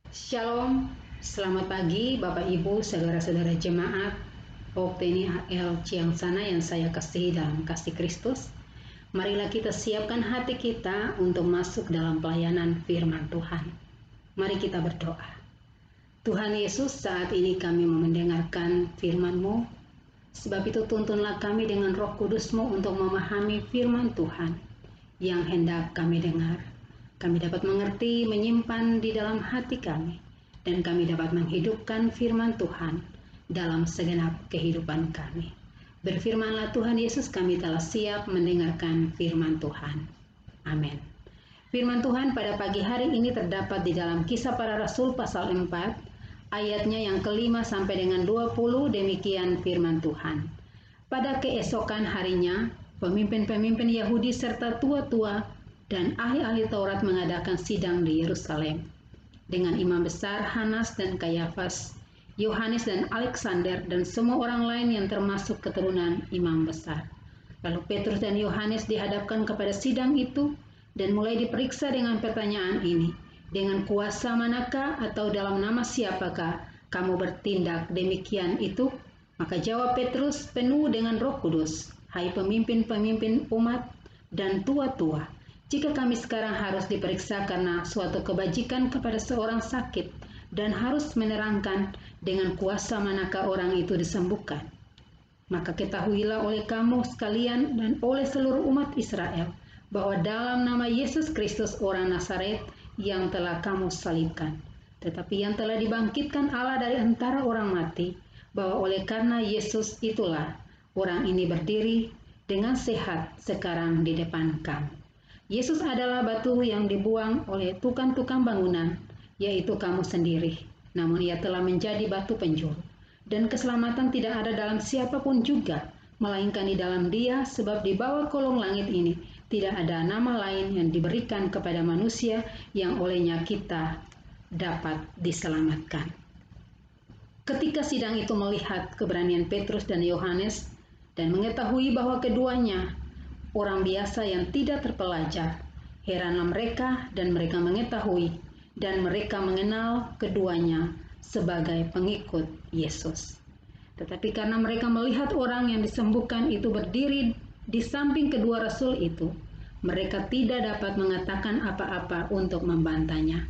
Shalom, selamat pagi Bapak Ibu, saudara-saudara jemaat Okteni AL Ciangsana yang saya kasihi dalam kasih Kristus. Marilah kita siapkan hati kita untuk masuk dalam pelayanan firman Tuhan. Mari kita berdoa. Tuhan Yesus, saat ini kami mendengarkan firman-Mu, sebab itu tuntunlah kami dengan Roh Kudus-Mu untuk memahami firman Tuhan yang hendak kami dengar. Kami dapat mengerti, menyimpan di dalam hati kami, dan kami dapat menghidupkan firman Tuhan dalam segenap kehidupan kami. Berfirmanlah Tuhan Yesus, kami telah siap mendengarkan firman Tuhan. Amin. Firman Tuhan pada pagi hari ini terdapat di dalam Kisah Para Rasul pasal 4, ayatnya yang ke-5 sampai dengan 20, demikian firman Tuhan. Pada keesokan harinya, pemimpin-pemimpin Yahudi serta tua-tua dan ahli-ahli Taurat mengadakan sidang di Yerusalem dengan imam besar Hanas dan Kayafas, Yohanes dan Alexander, dan semua orang lain yang termasuk keturunan imam besar. Lalu Petrus dan Yohanes dihadapkan kepada sidang itu dan mulai diperiksa dengan pertanyaan ini, dengan kuasa manakah atau dalam nama siapakah kamu bertindak demikian itu? Maka jawab Petrus penuh dengan Roh Kudus, hai pemimpin-pemimpin umat dan tua-tua, jika kami sekarang harus diperiksa karena suatu kebajikan kepada seorang sakit dan harus menerangkan dengan kuasa manakah orang itu disembuhkan, maka ketahuilah oleh kamu sekalian dan oleh seluruh umat Israel bahwa dalam nama Yesus Kristus orang Nazaret yang telah kamu salibkan, tetapi yang telah dibangkitkan Allah dari antara orang mati, bahwa oleh karena Yesus itulah orang ini berdiri dengan sehat sekarang di depan kamu. Yesus adalah batu yang dibuang oleh tukang-tukang bangunan, yaitu kamu sendiri. Namun ia telah menjadi batu penjuru. Dan keselamatan tidak ada dalam siapapun juga, melainkan di dalam Dia, sebab di bawah kolong langit ini tidak ada nama lain yang diberikan kepada manusia yang olehnya kita dapat diselamatkan. Ketika sidang itu melihat keberanian Petrus dan Yohanes dan mengetahui bahwa keduanya orang biasa yang tidak terpelajar, heranlah mereka dan mereka mengetahui dan mereka mengenal keduanya sebagai pengikut Yesus. Tetapi karena mereka melihat orang yang disembuhkan itu berdiri di samping kedua rasul itu, mereka tidak dapat mengatakan apa-apa untuk membantahnya.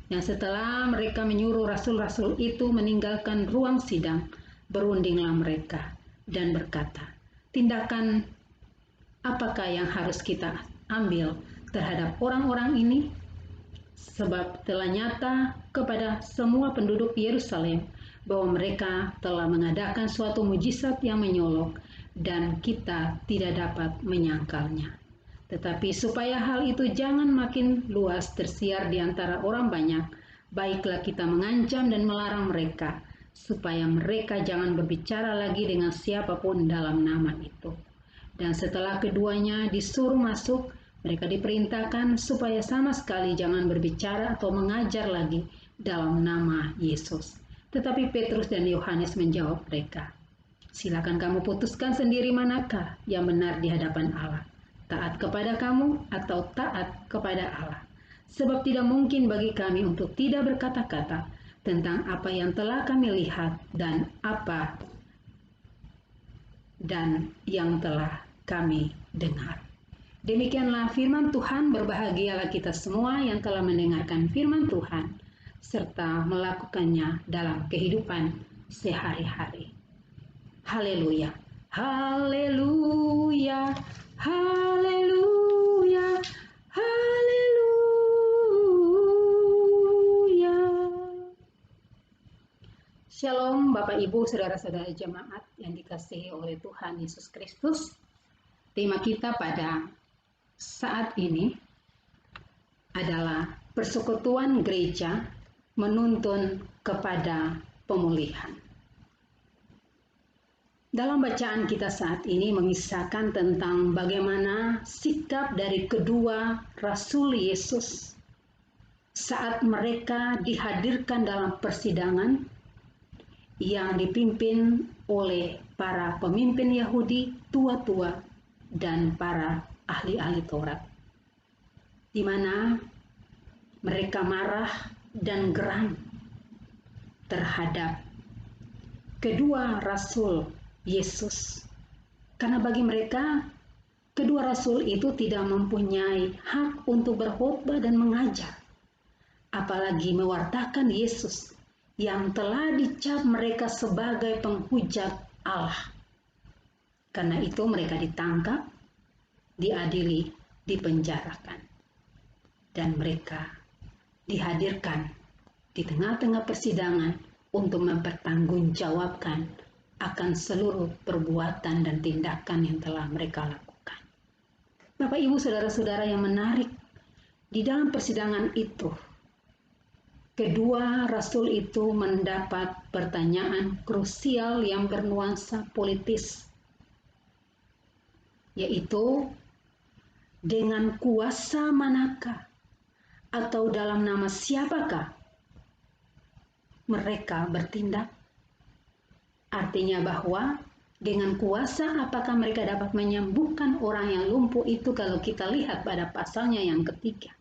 Dan setelah mereka menyuruh rasul-rasul itu meninggalkan ruang sidang, berundinglah mereka dan berkata, tindakan apakah yang harus kita ambil terhadap orang-orang ini? Sebab telah nyata kepada semua penduduk Yerusalem bahwa mereka telah mengadakan suatu mujizat yang menyolok dan kita tidak dapat menyangkalnya. Tetapi supaya hal itu jangan makin luas tersiar di antara orang banyak, baiklah kita mengancam dan melarang mereka, supaya mereka jangan berbicara lagi dengan siapapun dalam nama itu. Dan setelah keduanya disuruh masuk, mereka diperintahkan supaya sama sekali jangan berbicara atau mengajar lagi dalam nama Yesus. Tetapi Petrus dan Yohanes menjawab mereka, silakan kamu putuskan sendiri manakah yang benar di hadapan Allah, taat kepada kamu atau taat kepada Allah. Sebab tidak mungkin bagi kami untuk tidak berkata-kata tentang apa yang telah kami lihat dan apa dan yang telah kami dengar. Demikianlah firman Tuhan. Berbahagialah kita semua yang telah mendengarkan firman Tuhan serta melakukannya dalam kehidupan sehari-hari. Haleluya, haleluya, haleluya, haleluya. Shalom Bapak Ibu, saudara-saudara jemaat yang dikasihi oleh Tuhan Yesus Kristus. Tema kita pada saat ini adalah persekutuan gereja menuntun kepada pemulihan. Dalam bacaan kita saat ini mengisahkan tentang bagaimana sikap dari kedua Rasul Yesus saat mereka dihadirkan dalam persidangan yang dipimpin oleh para pemimpin Yahudi tua-tua dan para ahli-ahli Taurat, di mana mereka marah dan geram terhadap kedua rasul Yesus. Karena bagi mereka, kedua rasul itu tidak mempunyai hak untuk berkhotbah dan mengajar, apalagi mewartakan Yesus yang telah dicap mereka sebagai penghujat Allah. Karena itu mereka ditangkap, diadili, dipenjarakan, dan mereka dihadirkan di tengah-tengah persidangan untuk mempertanggungjawabkan akan seluruh perbuatan dan tindakan yang telah mereka lakukan. Bapak, Ibu, saudara-saudara yang menarik, di dalam persidangan itu, kedua rasul itu mendapat pertanyaan krusial yang bernuansa politis, yaitu dengan kuasa manakah atau dalam nama siapakah mereka bertindak? Artinya bahwa dengan kuasa apakah mereka dapat menyembuhkan orang yang lumpuh itu, kalau kita lihat pada pasalnya yang ketiga.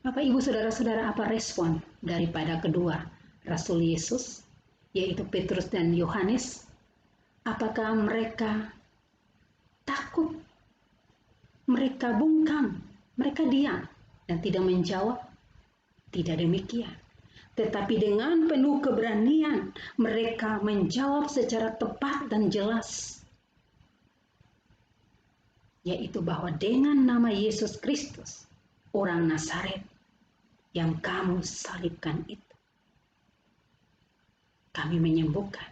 Bapak, Ibu, saudara-saudara, apa respon daripada kedua rasul Yesus, yaitu Petrus dan Yohanes? Apakah mereka takut? Mereka bungkam? Mereka diam dan tidak menjawab? Tidak demikian. Tetapi dengan penuh keberanian mereka menjawab secara tepat dan jelas, yaitu bahwa dengan nama Yesus Kristus, orang Nazaret yang kamu salibkan itu, kami menyembuhkan,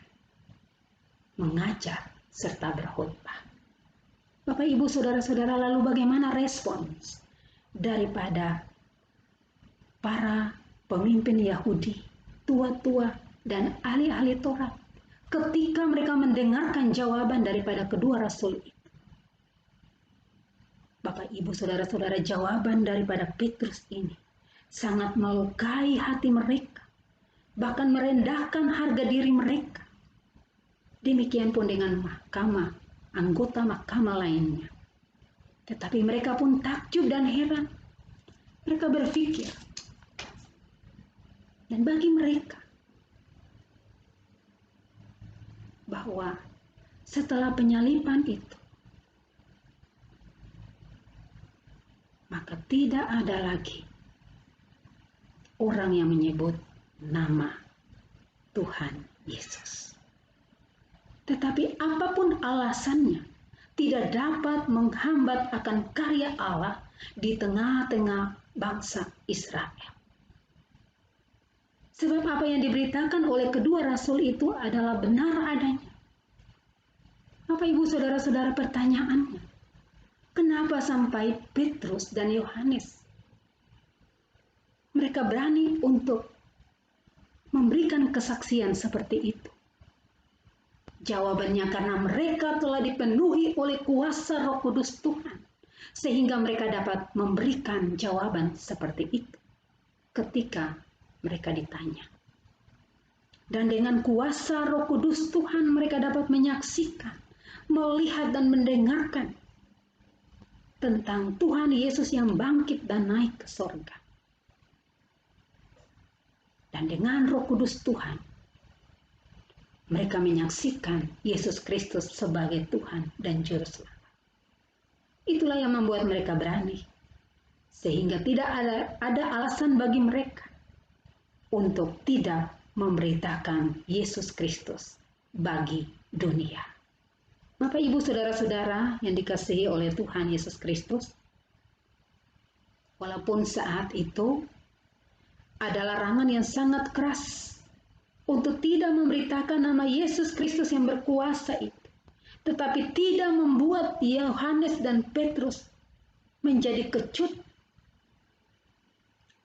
mengajar, serta berkhotbah. Bapak, Ibu, saudara-saudara, lalu bagaimana respons daripada para pemimpin Yahudi, tua-tua, dan ahli-ahli Taurat ketika mereka mendengarkan jawaban daripada kedua rasul itu? Bapak, Ibu, saudara-saudara, jawaban daripada Petrus ini sangat melukai hati mereka, bahkan merendahkan harga diri mereka. Demikian pun dengan anggota mahkamah lainnya. Tetapi mereka pun takjub dan heran. Mereka berpikir, dan bagi mereka, bahwa setelah penyaliban itu, maka tidak ada lagi orang yang menyebut nama Tuhan Yesus. Tetapi apapun alasannya, tidak dapat menghambat akan karya Allah di tengah-tengah bangsa Israel. Sebab apa yang diberitakan oleh kedua rasul itu adalah benar adanya. Bapak, Ibu, saudara-saudara, pertanyaannya, kenapa sampai Petrus dan Yohanes mereka berani untuk memberikan kesaksian seperti itu? Jawabannya karena mereka telah dipenuhi oleh kuasa Roh Kudus Tuhan, sehingga mereka dapat memberikan jawaban seperti itu ketika mereka ditanya. Dan dengan kuasa Roh Kudus Tuhan mereka dapat menyaksikan, melihat dan mendengarkan tentang Tuhan Yesus yang bangkit dan naik ke sorga. Dan dengan Roh Kudus Tuhan, mereka menyaksikan Yesus Kristus sebagai Tuhan dan Juru Selamat. Itulah yang membuat mereka berani, sehingga tidak ada alasan bagi mereka untuk tidak memberitakan Yesus Kristus bagi dunia. Bapak, Ibu, saudara-saudara yang dikasihi oleh Tuhan Yesus Kristus, walaupun saat itu ada larangan yang sangat keras untuk tidak memberitakan nama Yesus Kristus yang berkuasa itu, tetapi tidak membuat Yohanes dan Petrus menjadi kecut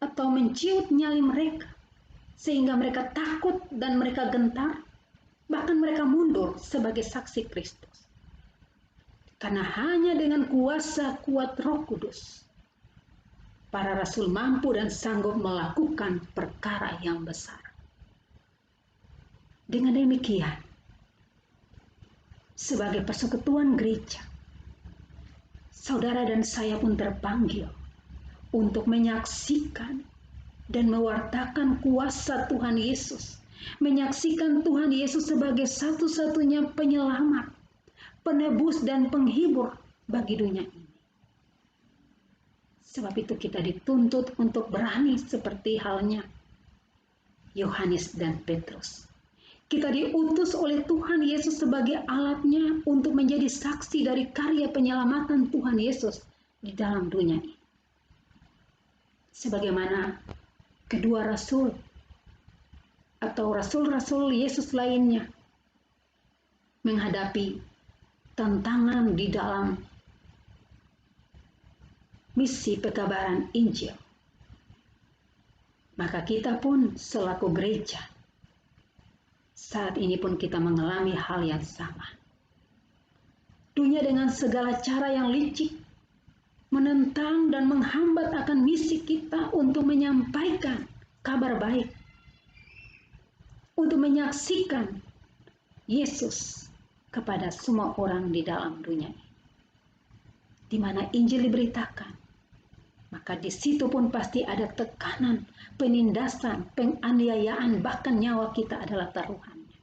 atau menciut nyali mereka, sehingga mereka takut dan mereka gentar, bahkan mereka mundur sebagai saksi Kristus. Karena hanya dengan kuasa kuat Roh Kudus, para rasul mampu dan sanggup melakukan perkara yang besar. Dengan demikian, sebagai persekutuan gereja, saudara dan saya pun terpanggil untuk menyaksikan dan mewartakan kuasa Tuhan Yesus, menyaksikan Tuhan Yesus sebagai satu-satunya penyelamat, penebus dan penghibur bagi dunia ini. Sebab itu kita dituntut untuk berani seperti halnya Yohanes dan Petrus. Kita diutus oleh Tuhan Yesus sebagai alatnya untuk menjadi saksi dari karya penyelamatan Tuhan Yesus di dalam dunia ini. Sebagaimana kedua rasul atau rasul-rasul Yesus lainnya menghadapi tantangan di dalam misi pekabaran Injil, maka kita pun selaku gereja saat ini pun kita mengalami hal yang sama. Dunia dengan segala cara yang licik menentang dan menghambat akan misi kita untuk menyampaikan kabar baik, untuk menyaksikan Yesus kepada semua orang di dalam dunia ini. Di mana Injil diberitakan, maka di situ pun pasti ada tekanan, penindasan, penganiayaan, bahkan nyawa kita adalah taruhannya.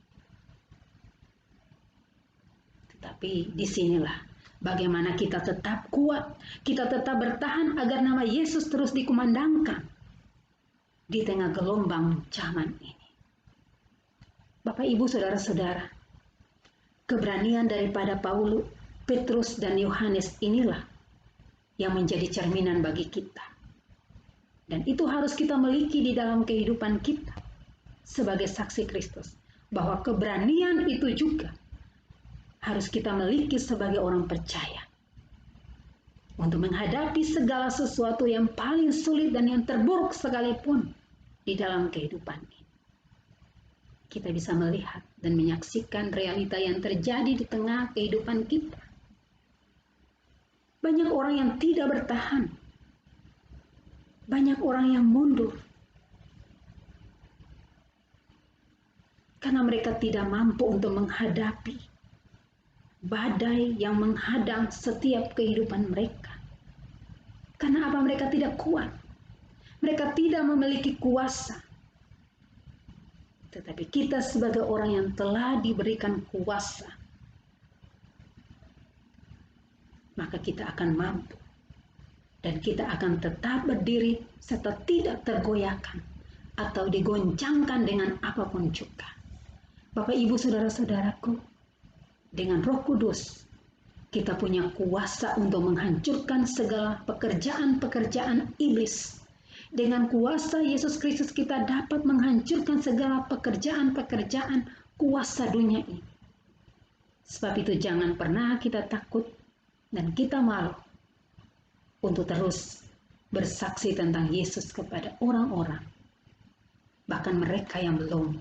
Tetapi disinilah bagaimana kita tetap kuat, kita tetap bertahan agar nama Yesus terus dikumandangkan di tengah gelombang zaman ini. Bapak, Ibu, Saudara-saudara, keberanian daripada Paulus, Petrus, dan Yohanes inilah yang menjadi cerminan bagi kita. Dan itu harus kita miliki di dalam kehidupan kita sebagai saksi Kristus. Bahwa keberanian itu juga harus kita miliki sebagai orang percaya. Untuk menghadapi segala sesuatu yang paling sulit dan yang terburuk sekalipun di dalam kehidupan ini. Kita bisa melihat dan menyaksikan realita yang terjadi di tengah kehidupan kita. Banyak orang yang tidak bertahan. Banyak orang yang mundur. Karena mereka tidak mampu untuk menghadapi badai yang menghadang setiap kehidupan mereka. Karena apa? Mereka tidak kuat. Mereka tidak memiliki kuasa. Tetapi kita sebagai orang yang telah diberikan kuasa, maka kita akan mampu. Dan kita akan tetap berdiri serta tidak tergoyahkan atau digoncangkan dengan apapun juga. Bapak, Ibu, Saudara-saudaraku, dengan Roh Kudus, kita punya kuasa untuk menghancurkan segala pekerjaan-pekerjaan iblis. Dengan kuasa Yesus Kristus kita dapat menghancurkan segala pekerjaan-pekerjaan kuasa dunia ini. Sebab itu jangan pernah kita takut dan kita malu untuk terus bersaksi tentang Yesus kepada orang-orang, bahkan mereka yang belum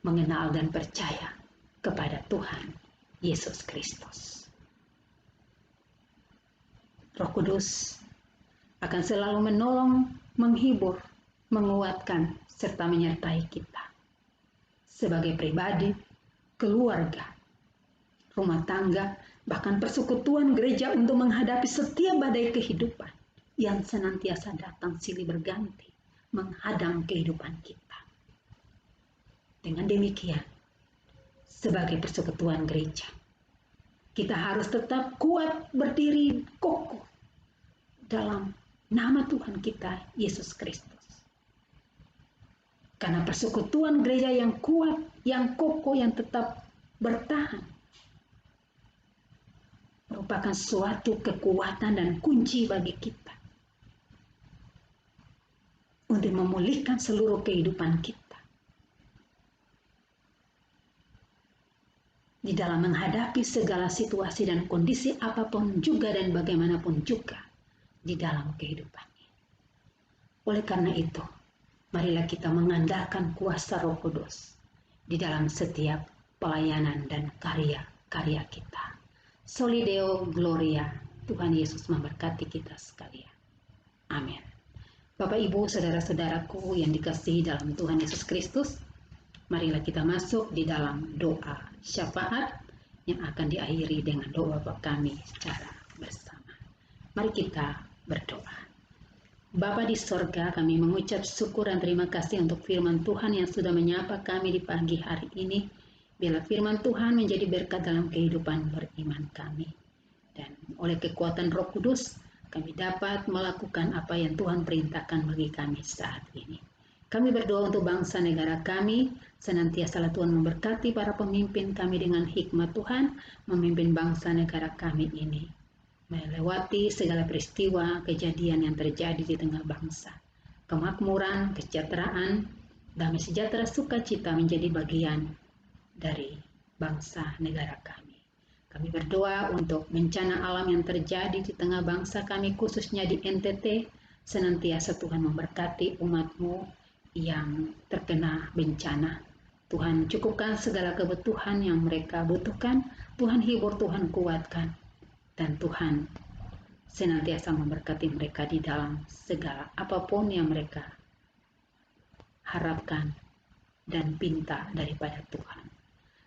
mengenal dan percaya kepada Tuhan Yesus Kristus. Roh Kudus akan selalu menolong, menghibur, menguatkan, serta menyertai kita sebagai pribadi, keluarga, rumah tangga, bahkan persekutuan gereja untuk menghadapi setiap badai kehidupan yang senantiasa datang silih berganti menghadang kehidupan kita. Dengan demikian, sebagai persekutuan gereja, kita harus tetap kuat berdiri kokoh dalam nama Tuhan kita, Yesus Kristus. Karena persekutuan gereja yang kuat, yang kokoh, yang tetap bertahan, merupakan suatu kekuatan dan kunci bagi kita untuk memulihkan seluruh kehidupan kita di dalam menghadapi segala situasi dan kondisi apapun juga dan bagaimanapun juga di dalam kehidupan ini. Oleh karena itu, marilah kita mengandalkan kuasa Roh Kudus di dalam setiap pelayanan dan karya-karya kita. Soli Deo Gloria, Tuhan Yesus memberkati kita sekalian. Amin. Bapak, Ibu, Saudara-saudaraku yang dikasihi dalam Tuhan Yesus Kristus, marilah kita masuk di dalam doa syafaat yang akan diakhiri dengan doa Bapa kami secara bersama. Mari kita berdoa. Bapa di sorga, kami mengucap syukur dan terima kasih untuk firman Tuhan yang sudah menyapa kami di pagi hari ini. Bila firman Tuhan menjadi berkat dalam kehidupan beriman kami. Dan oleh kekuatan Roh Kudus, kami dapat melakukan apa yang Tuhan perintahkan bagi kami saat ini. Kami berdoa untuk bangsa negara kami, senantiasa Tuhan memberkati para pemimpin kami dengan hikmat Tuhan, memimpin bangsa negara kami ini. Melewati segala peristiwa kejadian yang terjadi di tengah bangsa. Kemakmuran, kesejahteraan, damai sejahtera, sukacita menjadi bagian dari bangsa negara kami. Kami berdoa untuk bencana alam yang terjadi di tengah bangsa kami, khususnya di NTT, senantiasa Tuhan memberkati umat-Mu yang terkena bencana. Tuhan cukupkan segala kebutuhan yang mereka butuhkan, Tuhan hibur, Tuhan kuatkan. Dan Tuhan senantiasa memberkati mereka di dalam segala apapun yang mereka harapkan dan pinta daripada Tuhan.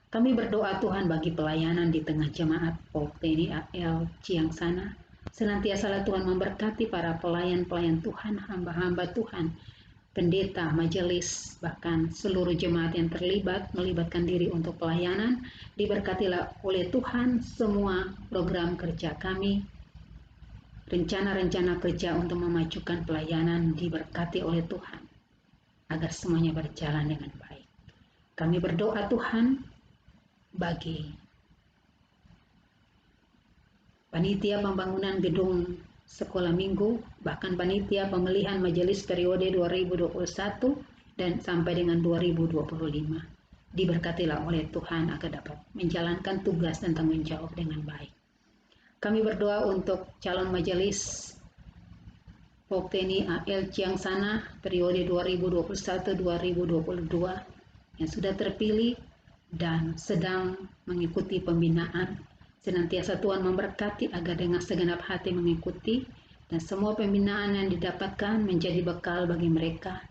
Kami berdoa Tuhan bagi pelayanan di tengah jemaat OKTNI AL Ciangsana. Senantiasa Tuhan memberkati para pelayan-pelayan Tuhan, hamba-hamba Tuhan, pendeta, majelis, bahkan seluruh jemaat yang terlibat, melibatkan diri untuk pelayanan. Diberkatilah oleh Tuhan semua program kerja kami, rencana-rencana kerja untuk memajukan pelayanan diberkati oleh Tuhan, agar semuanya berjalan dengan baik. Kami berdoa Tuhan bagi panitia pembangunan gedung sekolah minggu, bahkan panitia pemilihan majelis periode 2021 dan sampai dengan 2025. Diberkatilah oleh Tuhan agar dapat menjalankan tugas dan tanggung jawab dengan baik. Kami berdoa untuk calon majelis OKTNI AL Ciangsana periode 2021-2022 yang sudah terpilih dan sedang mengikuti pembinaan. Senantiasa Tuhan memberkati agar dengan segenap hati mengikuti, dan semua pembinaan yang didapatkan menjadi bekal bagi mereka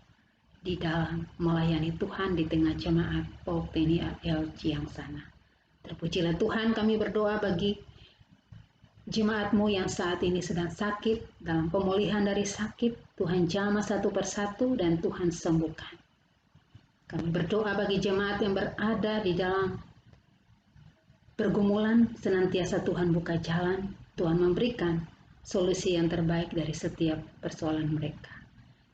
di dalam melayani Tuhan di tengah jemaat OKTNI AL Ciangsana. Terpujilah Tuhan, kami berdoa bagi jemaat-Mu yang saat ini sedang sakit, dalam pemulihan dari sakit. Tuhan jamah satu persatu dan Tuhan sembuhkan. Kami berdoa bagi jemaat yang berada di dalam pergumulan, senantiasa Tuhan buka jalan, Tuhan memberikan solusi yang terbaik dari setiap persoalan mereka.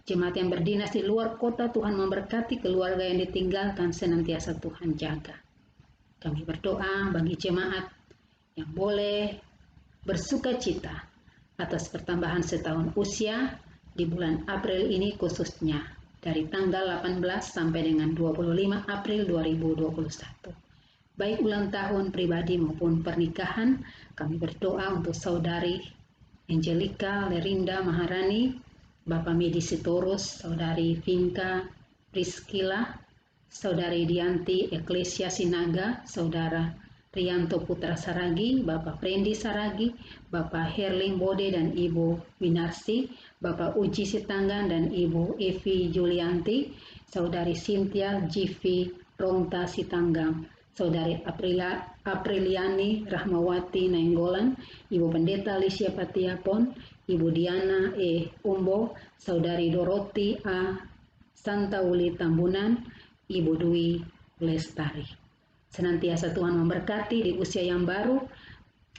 Jemaat yang berdinas di luar kota, Tuhan memberkati keluarga yang ditinggalkan, senantiasa Tuhan jaga. Kami berdoa bagi jemaat yang boleh bersuka cita atas pertambahan setahun usia di bulan April ini, khususnya dari tanggal 18 sampai dengan 25 April 2021. Baik ulang tahun pribadi maupun pernikahan, kami berdoa untuk saudari Angelica Lerinda Maharani, Bapak Medi Sitorus, saudari Vinka Priscilla, saudari Dianti Eklesia Sinaga, saudara Rianto Putra Saragi, Bapak Prendi Saragi, Bapak Herling Bode dan Ibu Winarsi, Bapak Uji Sitanggan dan Ibu Evi Julianti, saudari Cynthia Jivi Rongta Sitanggam, saudari Apriliani Rahmawati Nainggolan, Ibu Pendeta Alicia Patiapon, Ibu Diana E. Umbo, saudari Doroti A. Santauli Tambunan, Ibu Dwi Lestari. Senantiasa Tuhan memberkati di usia yang baru,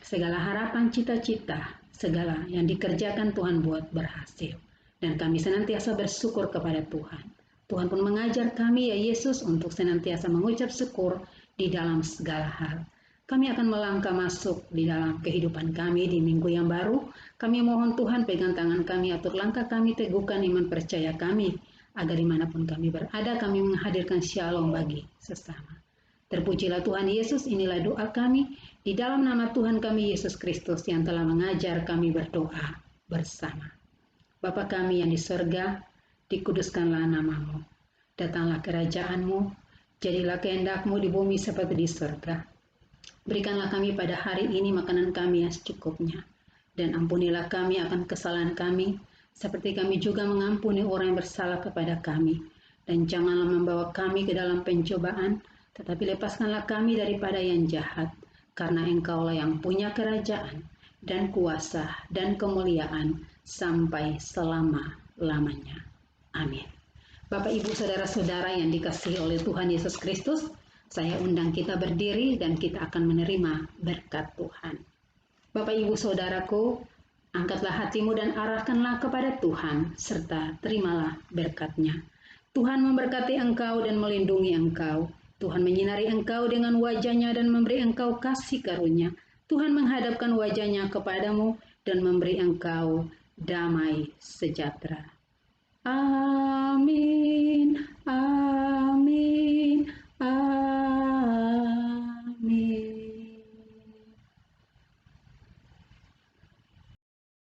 segala harapan, cita-cita, segala yang dikerjakan Tuhan buat berhasil. Dan kami senantiasa bersyukur kepada Tuhan. Tuhan pun mengajar kami, ya Yesus, untuk senantiasa mengucap syukur di dalam segala hal. Kami akan melangkah masuk di dalam kehidupan kami di minggu yang baru. Kami mohon Tuhan pegang tangan kami, atur langkah kami, teguhkan iman percaya kami, agar dimanapun kami berada, kami menghadirkan shalom bagi sesama. Terpujilah Tuhan Yesus, inilah doa kami, di dalam nama Tuhan kami Yesus Kristus yang telah mengajar kami berdoa bersama. Bapa kami yang di sorga, dikuduskanlah nama-Mu. Datanglah kerajaan-Mu, jadilah kehendak-Mu di bumi seperti di sorga. Berikanlah kami pada hari ini makanan kami yang secukupnya, dan ampunilah kami akan kesalahan kami, seperti kami juga mengampuni orang yang bersalah kepada kami. Dan janganlah membawa kami ke dalam pencobaan, tetapi lepaskanlah kami daripada yang jahat, karena Engkaulah yang punya kerajaan dan kuasa dan kemuliaan sampai selama selama-lamanya. Amin. Bapak, Ibu, Saudara-saudara yang dikasihi oleh Tuhan Yesus Kristus, saya undang kita berdiri dan kita akan menerima berkat Tuhan. Bapak, Ibu, Saudaraku, angkatlah hatimu dan arahkanlah kepada Tuhan, serta terimalah berkat-Nya. Tuhan memberkati engkau dan melindungi engkau. Tuhan menyinari engkau dengan wajah-Nya dan memberi engkau kasih karunia. Tuhan menghadapkan wajah-Nya kepadamu dan memberi engkau damai sejahtera. Amin.